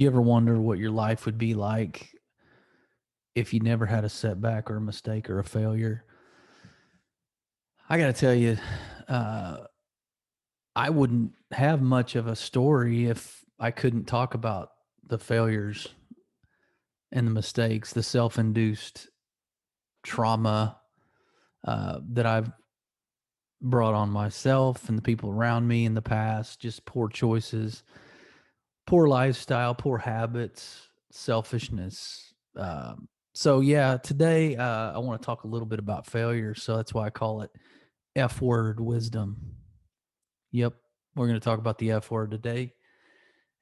You ever wonder what your life would be like if you never had a setback or a mistake or a failure? I got to tell you, uh, I wouldn't have much of a story if I couldn't talk about the failures and the mistakes, the self induced trauma that I've brought on myself and the people around me in the past, just poor choices, poor lifestyle, poor habits, selfishness. So today I want to talk a little bit about failure. So that's why I call it F word wisdom. Yep, we're going to talk about the F word today,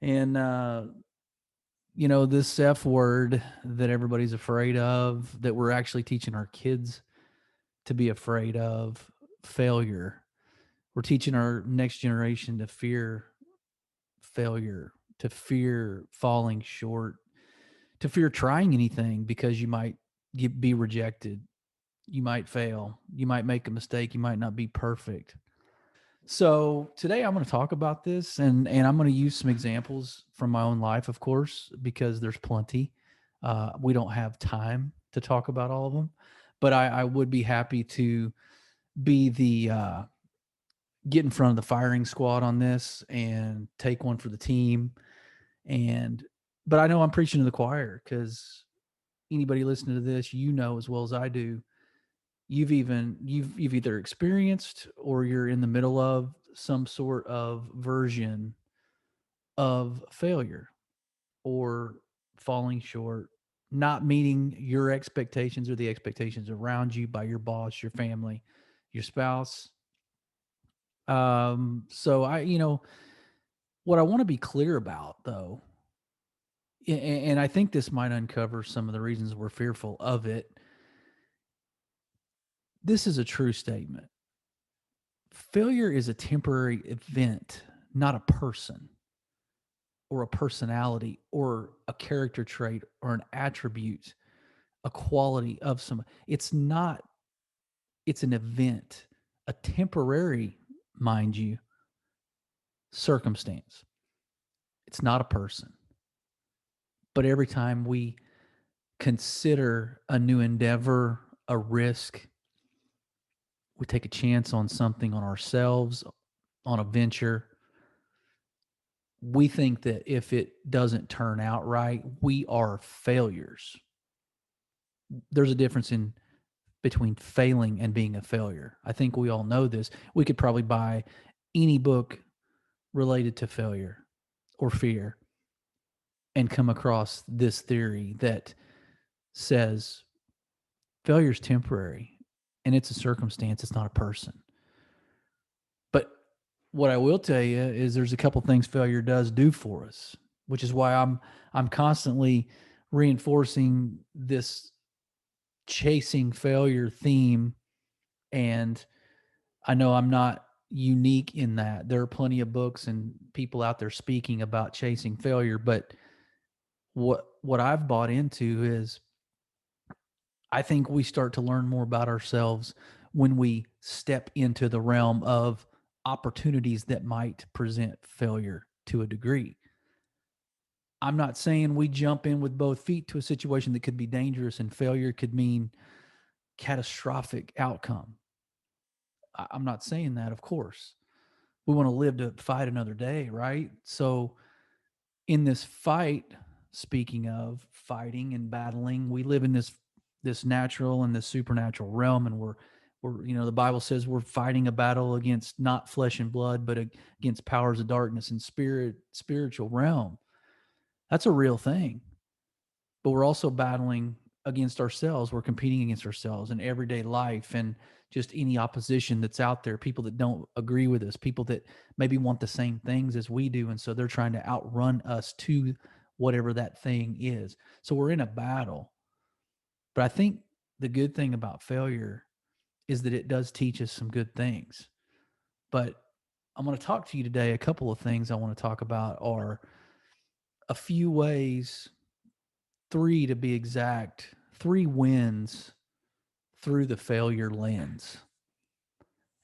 and this F word that everybody's afraid of, that we're actually teaching our kids to be afraid of, failure. We're teaching our next generation to fear failure, to fear falling short, to fear trying anything because you might be rejected. You might fail. You might make a mistake. You might not be perfect. So today I'm going to talk about this, and I'm going to use some examples from my own life, of course, because there's plenty. We don't have time to talk about all of them, but I would be happy to be the get in front of the firing squad on this and take one for the team. And but I know I'm preaching to the choir because anybody listening to this, as well as I do, you've either experienced or you're in the middle of some sort of version of failure or falling short, not meeting your expectations or the expectations around you by your boss, your family, your spouse. So what I want to be clear about though, and I think this might uncover some of the reasons we're fearful of it. This is a true statement. Failure is a temporary event, not a person or a personality or a character trait or an attribute, a quality of some. It's not, it's an event, a temporary, mind you, circumstance. It's not a person. But every time we consider a new endeavor, a risk, we take a chance on something, on ourselves, on a venture, we think that if it doesn't turn out right, we are failures. There's a difference in between failing and being a failure. I think we all know this. We could probably buy any book related to failure or fear and come across this theory that says failure is temporary and it's a circumstance, it's not a person. But what I will tell you is there's a couple things failure does do for us, which is why I'm constantly reinforcing this chasing failure theme. And I know I'm not unique in that. There are plenty of books and people out there speaking about chasing failure, but what I've bought into is I think we start to learn more about ourselves when we step into the realm of opportunities that might present failure to a degree. I'm not saying we jump in with both feet to a situation that could be dangerous, and failure could mean catastrophic outcome. I'm not saying that, of course. We want to live to fight another day, right? So, in this fight, speaking of fighting and battling, we live in this natural and this supernatural realm, and we're the Bible says we're fighting a battle against not flesh and blood, but against powers of darkness and spiritual realm. That's a real thing. But we're also battling against ourselves. We're competing against ourselves in everyday life and just any opposition that's out there, people that don't agree with us, people that maybe want the same things as we do. And so they're trying to outrun us to whatever that thing is. So we're in a battle. But I think the good thing about failure is that it does teach us some good things. But I'm going to talk to you today. A couple of things I want to talk about are a few ways, three to be exact, three wins through the failure lens.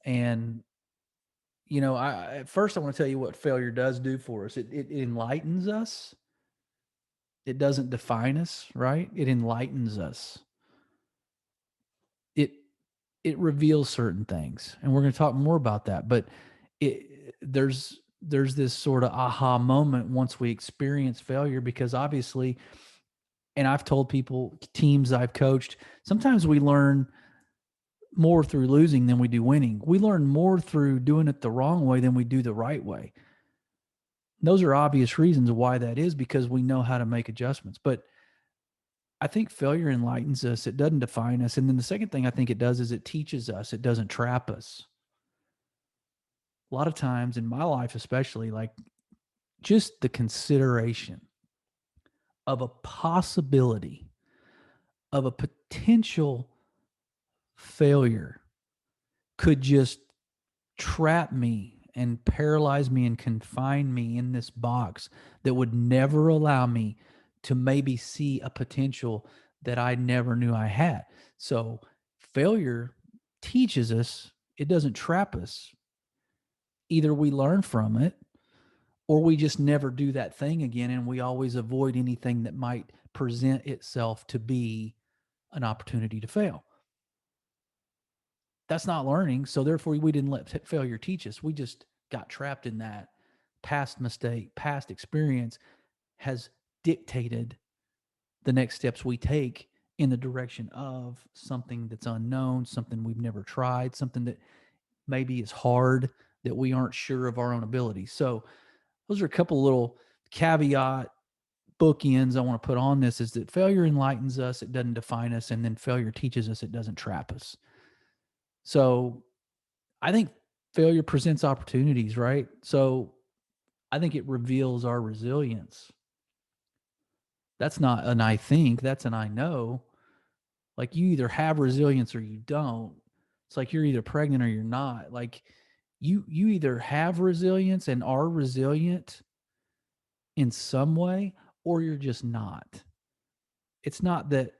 And I at first I want to tell you what failure does do for us. It enlightens us. It doesn't define us, right? It enlightens us. It it reveals certain things, and we're going to talk more about that. But there's this sort of aha moment once we experience failure, because obviously, and I've told people, teams I've coached, sometimes we learn more through losing than we do winning. We learn more through doing it the wrong way than we do the right way. Those are obvious reasons why that is, because we know how to make adjustments. But I think failure enlightens us. It doesn't define us. And then the second thing I think it does is it teaches us. It doesn't trap us. A lot of times in my life, especially, like, just the consideration of a possibility of a potential failure could just trap me and paralyze me and confine me in this box that would never allow me to maybe see a potential that I never knew I had. So failure teaches us, it doesn't trap us. Either we learn from it, or we just never do that thing again, and we always avoid anything that might present itself to be an opportunity to fail. That's not learning. So therefore, we didn't let failure teach us. We just got trapped in that. Past mistake, past experience has dictated the next steps we take in the direction of something that's unknown, something we've never tried, something that maybe is hard, that we aren't sure of our own ability. So those are a couple little caveat bookends I want to put on this, is that failure enlightens us, it doesn't define us, and then failure teaches us, it doesn't trap us. So I think failure presents opportunities, right? So I think it reveals our resilience. That's not an I think, that's an I know. Like, you either have resilience or you don't. It's like you're either pregnant or you're not. Like, you either have resilience and are resilient in some way, or you're just not. It's not that,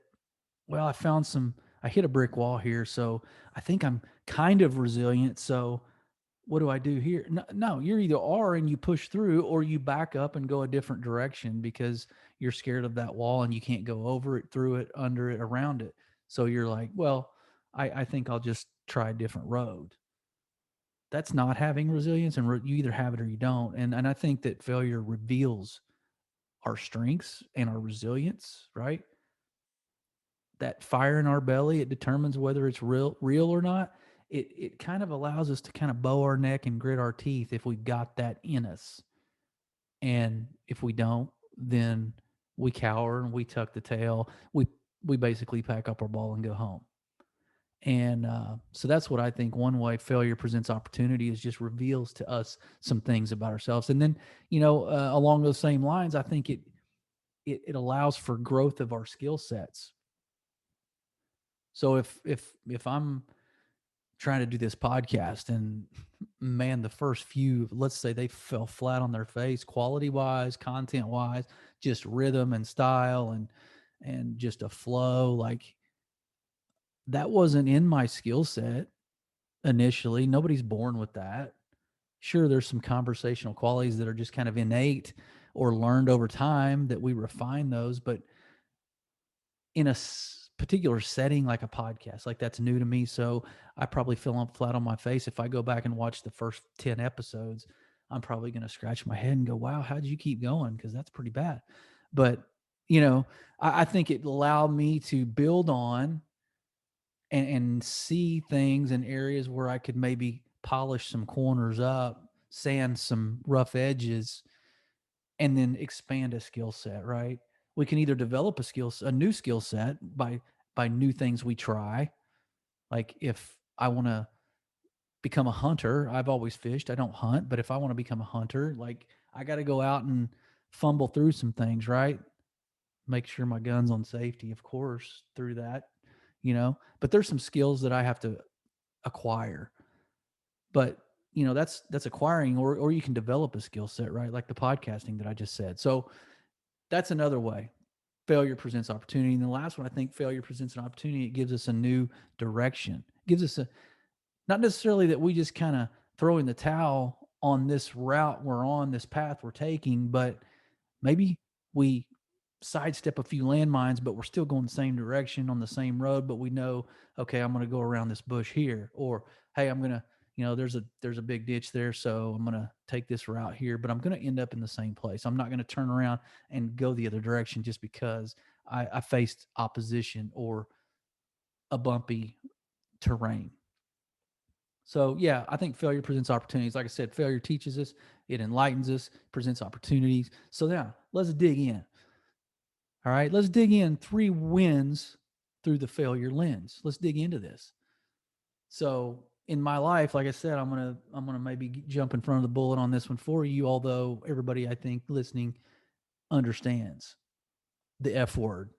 well, I hit a brick wall here, so I think I'm kind of resilient. So what do I do here? No, no, you're either are and you push through, or you back up and go a different direction because you're scared of that wall and you can't go over it, through it, under it, around it. So you're like, well, I think I'll just try a different road. That's not having resilience, and you either have it or you don't. And I think that failure reveals our strengths and our resilience, right? That fire in our belly, it determines whether it's real or not. It kind of allows us to kind of bow our neck and grit our teeth if we've got that in us. And if we don't, then we cower and we tuck the tail. We basically pack up our ball and go home. And so that's what I think. One way failure presents opportunity is just reveals to us some things about ourselves. And then, along those same lines, I think it allows for growth of our skill sets. So if I'm trying to do this podcast, and man, the first few, let's say, they fell flat on their face, quality wise, content wise, just rhythm and style, and just a flow, like, that wasn't in my skill set initially. Nobody's born with that. Sure, there's some conversational qualities that are just kind of innate or learned over time that we refine those, but in a particular setting like a podcast, like, that's new to me. So I probably fell flat on my face. If I go back and watch the first 10 episodes, I'm probably going to scratch my head and go, wow, how did you keep going? Because that's pretty bad. But, I think it allowed me to build on and see things in areas where I could maybe polish some corners up, sand some rough edges, and then expand a skill set, right? We can either develop a new skill set by new things we try. Like, if I want to become a hunter, I've always fished. I don't hunt, but if I want to become a hunter, like, I got to go out and fumble through some things, right? Make sure my gun's on safety, of course, through that. But there's some skills that I have to acquire. But that's acquiring, or you can develop a skill set, right? Like the podcasting that I just said. So that's another way failure presents opportunity. And the last one, I think failure presents an opportunity. It gives us a new direction. It gives us not necessarily that we just kind of throw in the towel on this route we're on, this path we're taking, but maybe we sidestep a few landmines, but we're still going the same direction on the same road. But we know, okay, I'm going to go around this bush here, or hey, I'm going to, there's a big ditch there, so I'm going to take this route here, but I'm going to end up in the same place. I'm not going to turn around and go the other direction just because I faced opposition or a bumpy terrain. So yeah, I think failure presents opportunities. Like I said, failure teaches us, it enlightens us, presents opportunities. So yeah, let's dig in. All right, let's dig in 3 wins through the failure lens. Let's dig into this. So in my life, like I said, I'm gonna maybe jump in front of the bullet on this one for you. Although everybody I think listening understands the F word.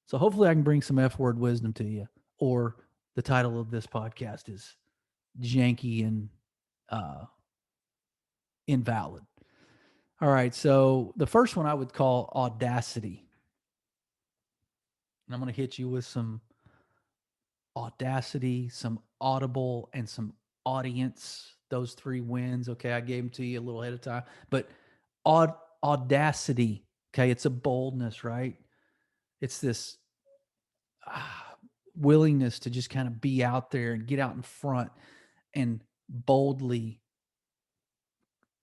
So hopefully I can bring some F word wisdom to you. Or the title of this podcast is janky and uh, invalid. All right, so the first one I would call audacity. And I'm going to hit you with some audacity, some audible, and some audience. Those 3 wins. Okay, I gave them to you a little ahead of time. But audacity, okay, it's a boldness, right? It's this willingness to just kind of be out there and get out in front and boldly,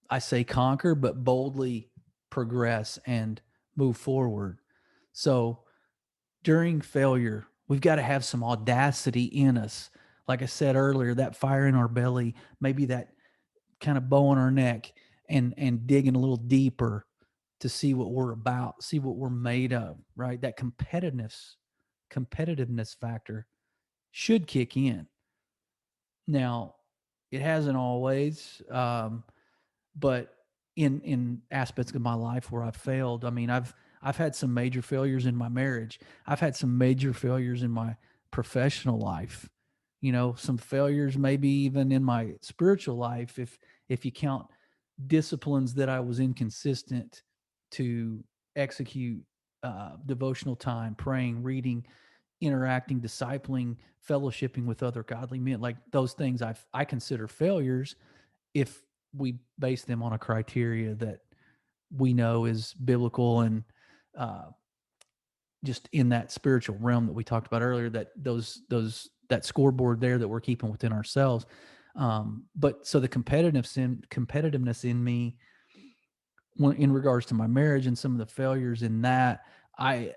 I say conquer, but boldly progress and move forward. So during failure, we've got to have some audacity in us. Like I said earlier, that fire in our belly, maybe that kind of bow in our neck, and digging a little deeper to see what we're about, see what we're made of, right? That competitiveness factor should kick in. Now, it hasn't always, but in aspects of my life where I've failed, I mean, I've had some major failures in my marriage. I've had some major failures in my professional life. Some failures maybe even in my spiritual life, if you count disciplines that I was inconsistent to execute, devotional time, praying, reading, interacting, discipling, fellowshipping with other godly men. Like those things I consider failures if we base them on a criteria that we know is biblical and uh, just in that spiritual realm that we talked about earlier, that that scoreboard there that we're keeping within ourselves. But so the competitiveness in me, in regards to my marriage and some of the failures in that, I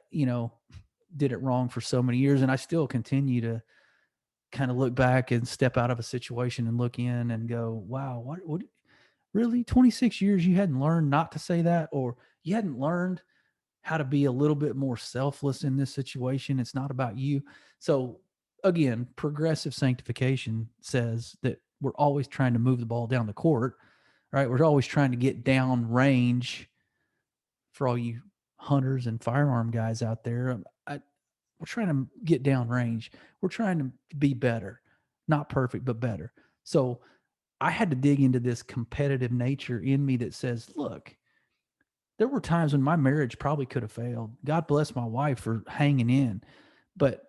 did it wrong for so many years, and I still continue to kind of look back and step out of a situation and look in and go, wow, what really 26 years you hadn't learned not to say that, or you hadn't learned how to be a little bit more selfless in this situation. It's not about you. So again, progressive sanctification says that we're always trying to move the ball down the court, right? We're always trying to get down range. For all you hunters and firearm guys out there, we're trying to get down range. We're trying to be better, not perfect, but better. So I had to dig into this competitive nature in me that says, look, there were times when my marriage probably could have failed. God bless my wife for hanging in. But,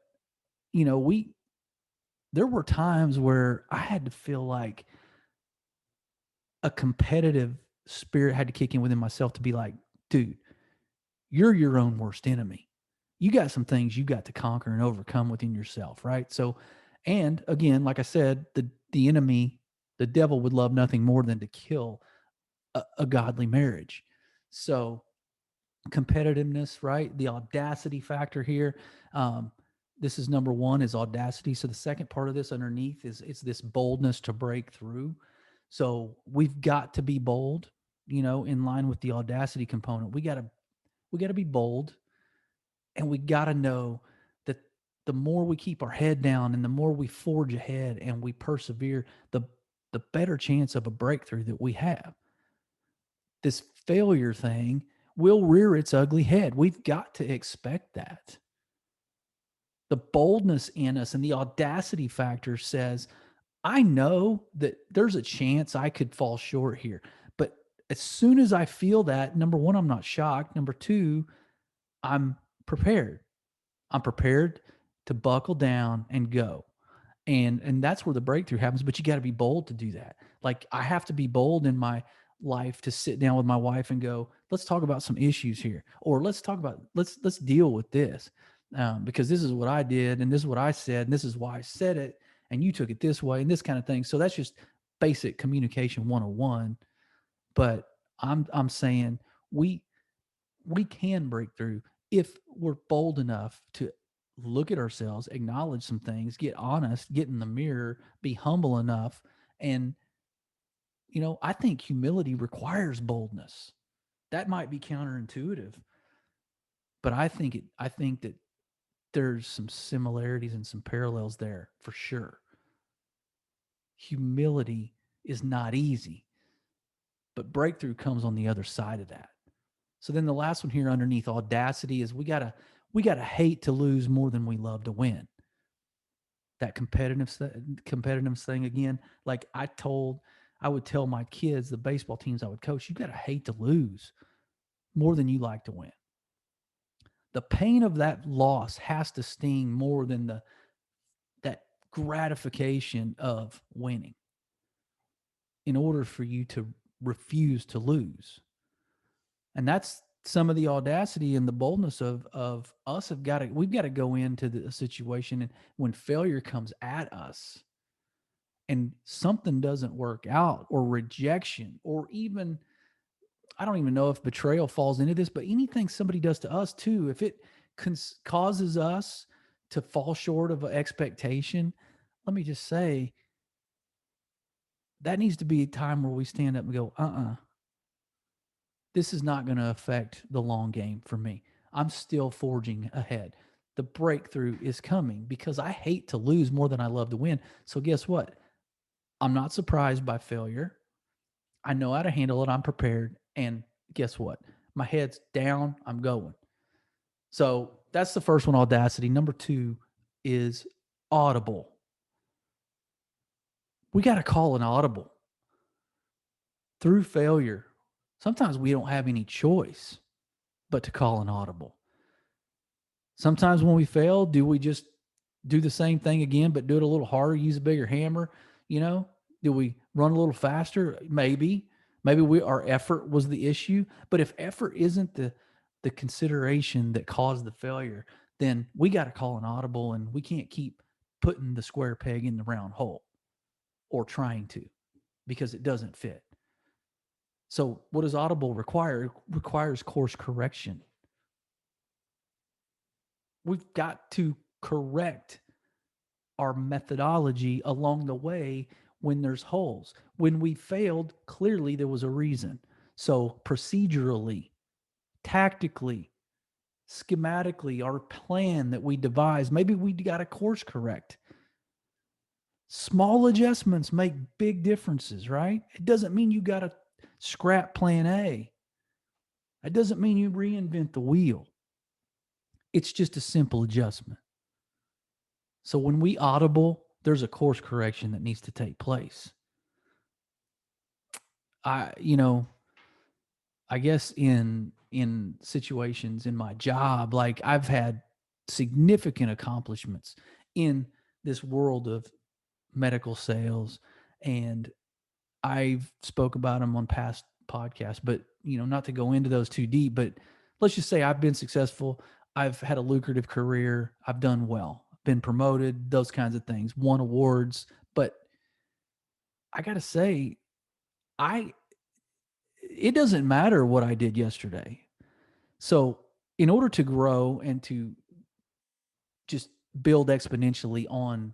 there were times where I had to feel like a competitive spirit had to kick in within myself to be like, dude, you're your own worst enemy. You got some things you got to conquer and overcome within yourself, right? So, and again, like I said, the enemy, the devil would love nothing more than to kill a godly marriage. So, competitiveness, right? The audacity factor here. This is number one, is audacity. So the second part of this underneath is it's this boldness to break through. So we've got to be bold, in line with the audacity component. We got to be bold, and we got to know that the more we keep our head down and the more we forge ahead and we persevere, the better chance of a breakthrough that we have. This failure thing will rear its ugly head. We've got to expect that. The boldness in us and the audacity factor says, I know that there's a chance I could fall short here. But as soon as I feel that, number one, I'm not shocked. Number two, I'm prepared. I'm prepared to buckle down and go. And that's where the breakthrough happens, but you got to be bold to do that. Like I have to be bold in my life to sit down with my wife and go, let's talk about some issues here, or let's deal with this, because this is what I did, and this is what I said, and this is why I said it, and you took it this way, and this kind of thing. So that's just basic communication 101. But I'm saying we we can break through if we're bold enough to look at ourselves, acknowledge some things, get honest, get in the mirror, be humble enough. And, I think humility requires boldness. That might be counterintuitive, but I think that there's some similarities and some parallels there for sure. Humility is not easy, but breakthrough comes on the other side of that. So then the last one here underneath audacity is we gotta hate to lose more than we love to win. That competitive thing again. Like I would tell my kids, the baseball teams I would coach, you gotta hate to lose more than you like to win. The pain of that loss has to sting more than the that gratification of winning in order for you to refuse to lose. And that's some of the audacity and the boldness of us have got to we've got to go into the situation, and when failure comes at us and something doesn't work out, or rejection, or even, I don't even know if betrayal falls into this, but anything somebody does to us too, if it causes us to fall short of an expectation, let me just say that needs to be a time where we stand up and go, this is not going to affect the long game for me. I'm still forging ahead. The breakthrough is coming because I hate to lose more than I love to win. So, guess what? I'm not surprised by failure. I know how to handle it. I'm prepared. And guess what? My head's down. I'm going. So, that's the first one, audacity. Number two is audible. We got to call an audible through failure. Sometimes we don't have any choice but to call an audible. Sometimes when we fail, do we just do the same thing again, but do it a little harder, use a bigger hammer? You know, do we run a little faster? Maybe our effort was the issue. But if effort isn't the consideration that caused the failure, then we got to call an audible, and we can't keep putting the square peg in the round hole, or trying to, because it doesn't fit. So what does audible require? It requires course correction. We've got to correct our methodology along the way when there's holes. When we failed, clearly there was a reason. So, procedurally, tactically, schematically, our plan that we devised, maybe we got to course correct. Small adjustments make big differences, right? It doesn't mean you got to scrap plan A. It doesn't mean you reinvent the wheel. It's just a simple adjustment. So when we audible, there's a course correction that needs to take place. I, you know, I guess in situations in my job, like I've had significant accomplishments in this world of medical sales, and I've spoke about them on past podcasts, but not to go into those too deep, but let's just say I've been successful. I've had a lucrative career. I've done well, been promoted, those kinds of things, won awards. But I got to say, I, it doesn't matter what I did yesterday. So in order to grow and to just build exponentially on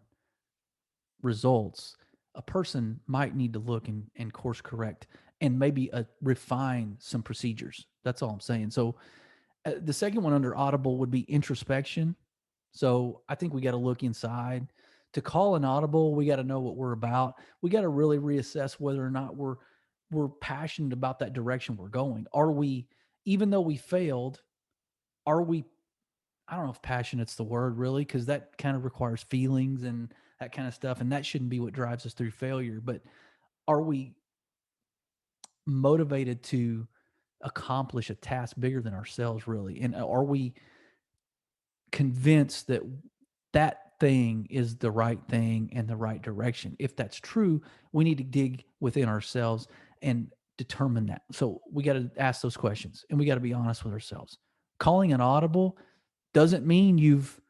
results, a person might need to look and course correct, and maybe refine some procedures. That's all I'm saying. So the second one under audible would be introspection. So I think we got to look inside. To call an audible, we got to know what we're about. We got to really reassess whether or not we're passionate about that direction we're going. Are we, even though we failed, are we, I don't know if passionate's the word really, because that kind of requires feelings and that kind of stuff. And that shouldn't be what drives us through failure. But are we motivated to accomplish a task bigger than ourselves, really? And are we convinced that that thing is the right thing and the right direction? If that's true, we need to dig within ourselves and determine that. So we got to ask those questions and we got to be honest with ourselves. Calling an audible doesn't mean you've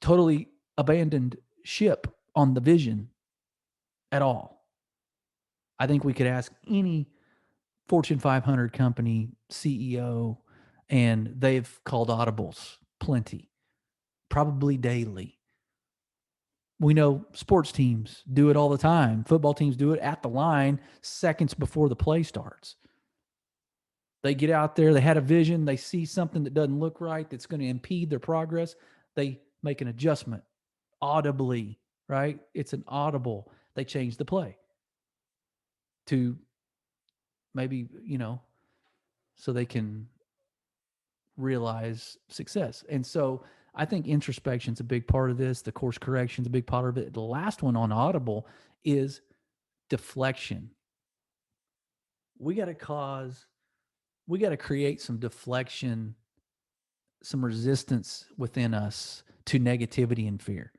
totally abandoned ship on the vision at all. I think we could ask any Fortune 500 company CEO, and they've called audibles plenty, probably daily. We know sports teams do it all the time. Football teams do it at the line seconds before the play starts. They get out there, they had a vision, they see something that doesn't look right, that's going to impede their progress. They make an adjustment audibly, right? It's an audible. They change the play to maybe, so they can realize success. And so I think introspection is a big part of this. The course correction is a big part of it. The last one on audible is deflection. We got to create some deflection, some resistance within us to negativity and fear.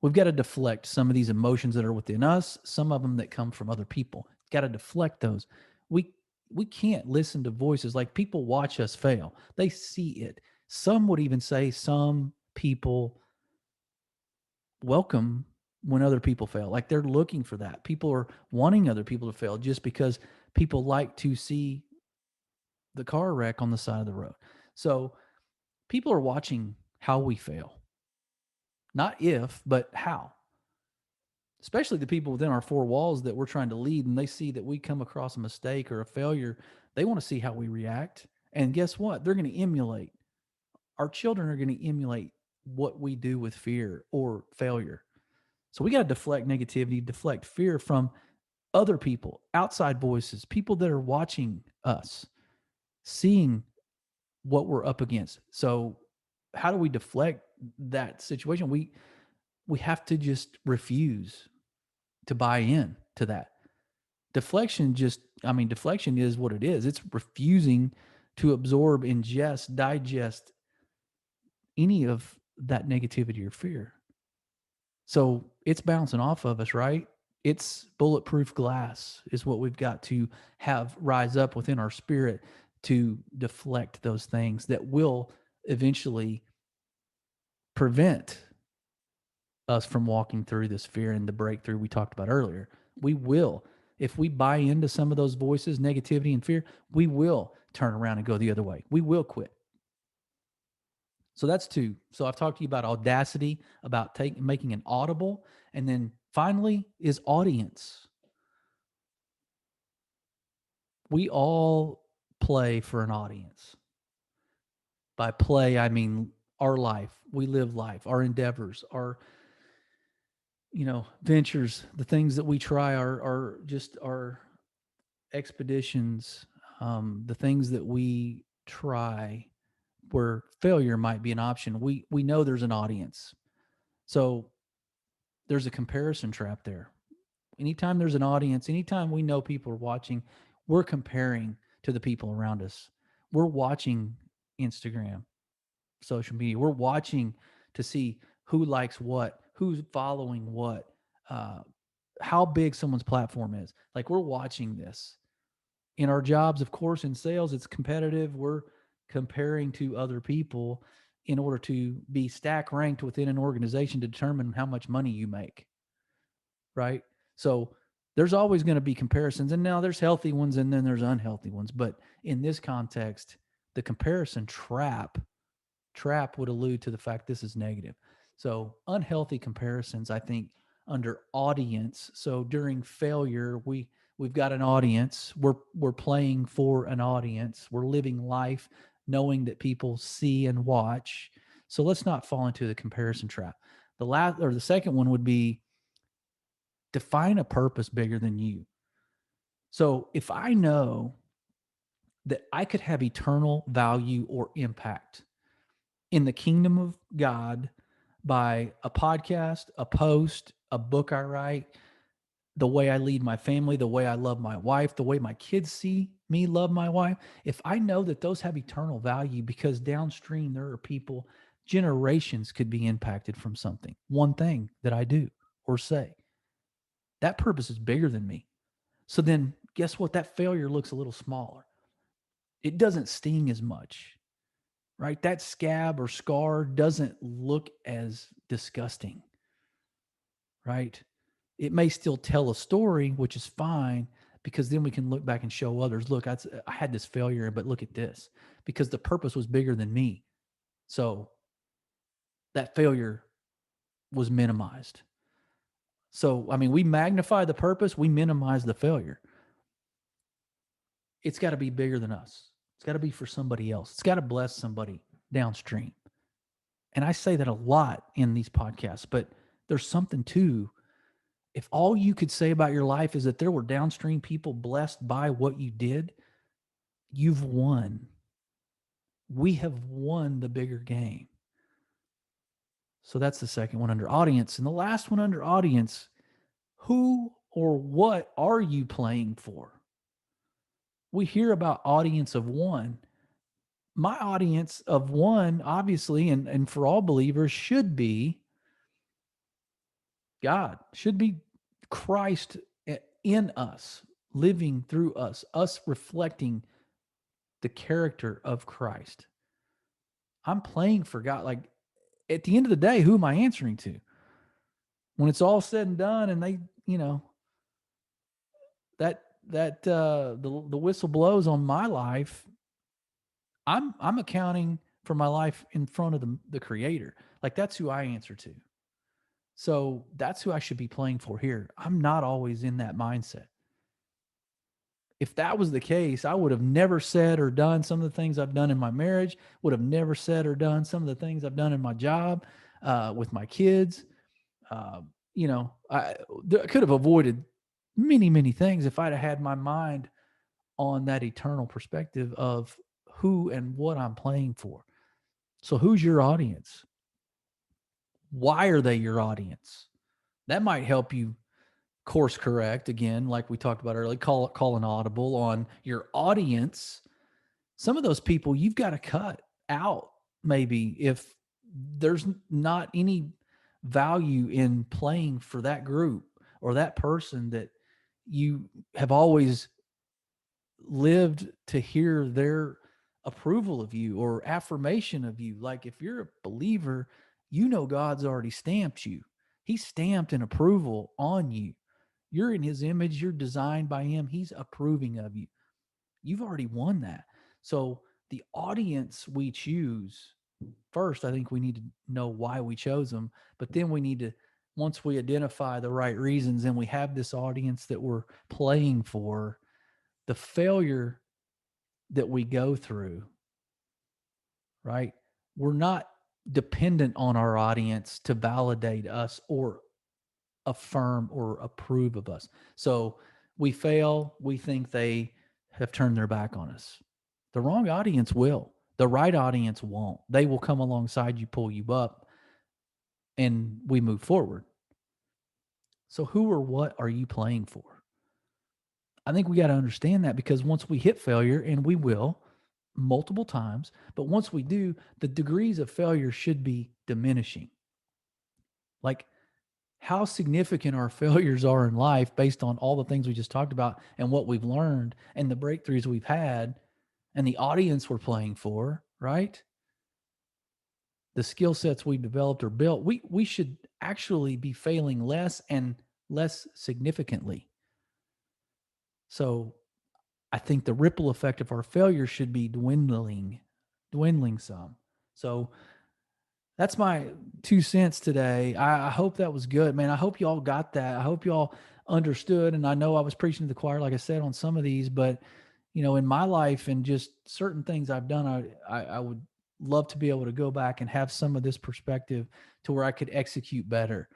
We've got to deflect some of these emotions that are within us, some of them that come from other people. Got to deflect those. We can't listen to voices like people watch us fail. They see it. Some would even say some people welcome when other people fail. Like they're looking for that. People are wanting other people to fail just because people like to see the car wreck on the side of the road. So people are watching how we fail. Not if, but how. Especially the people within our four walls that we're trying to lead, and they see that we come across a mistake or a failure, they want to see how we react. And guess what? They're going to emulate. Our children are going to emulate what we do with fear or failure. So we got to deflect negativity, deflect fear from other people, outside voices, people that are watching us, seeing what we're up against. So how do we deflect that situation? We have to just refuse to buy in to that. Deflection is what it is. It's refusing to absorb, ingest, digest any of that negativity or fear. So it's bouncing off of us, right? It's bulletproof glass is what we've got to have rise up within our spirit to deflect those things that will eventually prevent us from walking through this fear and the breakthrough we talked about earlier. We will. If we buy into some of those voices, negativity and fear, we will turn around and go the other way. We will quit. So that's two. So I've talked to you about audacity, about making an audible, and then finally is audience. We all play for an audience. By play, I mean our life. We live life, our endeavors, our ventures, the things that we try are just our expeditions, the things that we try where failure might be an option. We know there's an audience. So there's a comparison trap there. Anytime there's an audience, anytime we know people are watching, we're comparing to the people around us. We're watching Instagram, social media. We're watching to see who likes what, who's following what, how big someone's platform is. Like we're watching this. In our jobs, of course, in sales, it's competitive. We're comparing to other people in order to be stack ranked within an organization to determine how much money you make. Right? So there's always going to be comparisons. And now there's healthy ones and then there's unhealthy ones. But in this context, the comparison trap would allude to the fact this is negative. So unhealthy comparisons, I think, under audience. So during failure, we've got an audience. We're playing for an audience. We're living life knowing that people see and watch. So let's not fall into the comparison trap. The second one would be define a purpose bigger than you. So if I know that I could have eternal value or impact in the kingdom of God by a podcast, a post, a book I write, the way I lead my family, the way I love my wife, the way my kids see me love my wife, if I know that those have eternal value because downstream there are people, generations could be impacted from something, one thing that I do or say, that purpose is bigger than me. So then guess what? That failure looks a little smaller. It doesn't sting as much, right? That scab or scar doesn't look as disgusting, right? It may still tell a story, which is fine, because then we can look back and show others, look, I had this failure, but look at this, because the purpose was bigger than me. So that failure was minimized. So, I mean, we magnify the purpose, we minimize the failure. It's got to be bigger than us. It's got to be for somebody else. It's got to bless somebody downstream. And I say that a lot in these podcasts, but there's something to, if all you could say about your life is that there were downstream people blessed by what you did, you've won. We have won the bigger game. So that's the second one under audience. And the last one under audience, who or what are you playing for? We hear about audience of one. My audience of one, obviously, and for all believers, should be God, should be Christ in us, living through us reflecting the character of Christ. I'm playing for God. Like, at the end of the day, who am I answering to? When it's all said and done, and they, the whistle blows on my life, I'm accounting for my life in front of the Creator. Like, that's who I answer to. So that's who I should be playing for here. I'm not always in that mindset. If that was the case, I would have never said or done some of the things I've done in my marriage, would have never said or done some of the things I've done in my job, with my kids. I could have avoided many, many things if I'd have had my mind on that eternal perspective of who and what I'm playing for. So who's your audience? Why are they your audience? That might help you course correct again, like we talked about earlier. Call an audible on your audience. Some of those people you've got to cut out, maybe, if there's not any value in playing for that group or that person that you have always lived to hear their approval of you or affirmation of you. Like, if you're a believer, God's already stamped you. He's stamped an approval on you. You're in his image. You're designed by him. He's approving of you. You've already won that. So the audience we choose, first, I think we need to know why we chose them. But then we need to, once we identify the right reasons and we have this audience that we're playing for, the failure that we go through, right? We're not dependent on our audience to validate us or affirm or approve of us. So we fail, we think they have turned their back on us. The wrong audience will. The right audience won't. They will come alongside you, pull you up, and we move forward. So who or what are you playing for? I think we got to understand that, because once we hit failure, and we will multiple times, but once we do, the degrees of failure should be diminishing. Like, how significant our failures are in life based on all the things we just talked about and what we've learned and the breakthroughs we've had and the audience we're playing for, right? The skill sets we've developed or built, we should actually be failing less and less significantly. So I think the ripple effect of our failure should be dwindling some. So that's my 2 cents today. I hope that was good, man. I hope y'all got that. I hope y'all understood. And I know I was preaching to the choir, like I said, on some of these, but in my life and just certain things I've done, I would love to be able to go back and have some of this perspective to where I could execute better,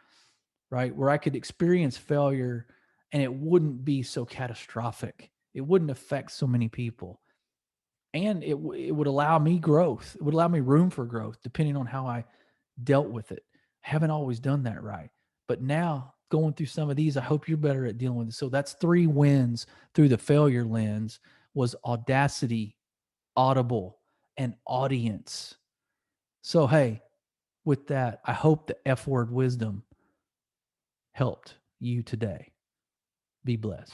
right? Where I could experience failure and it wouldn't be so catastrophic. It wouldn't affect so many people. And it would allow me growth. It would allow me room for growth, depending on how I dealt with it. I haven't always done that right. But now, going through some of these, I hope you're better at dealing with it. So that's 3 wins through the failure lens: was audacity, audible, and audience. So, hey, with that, I hope the F word wisdom helped you today. Be blessed.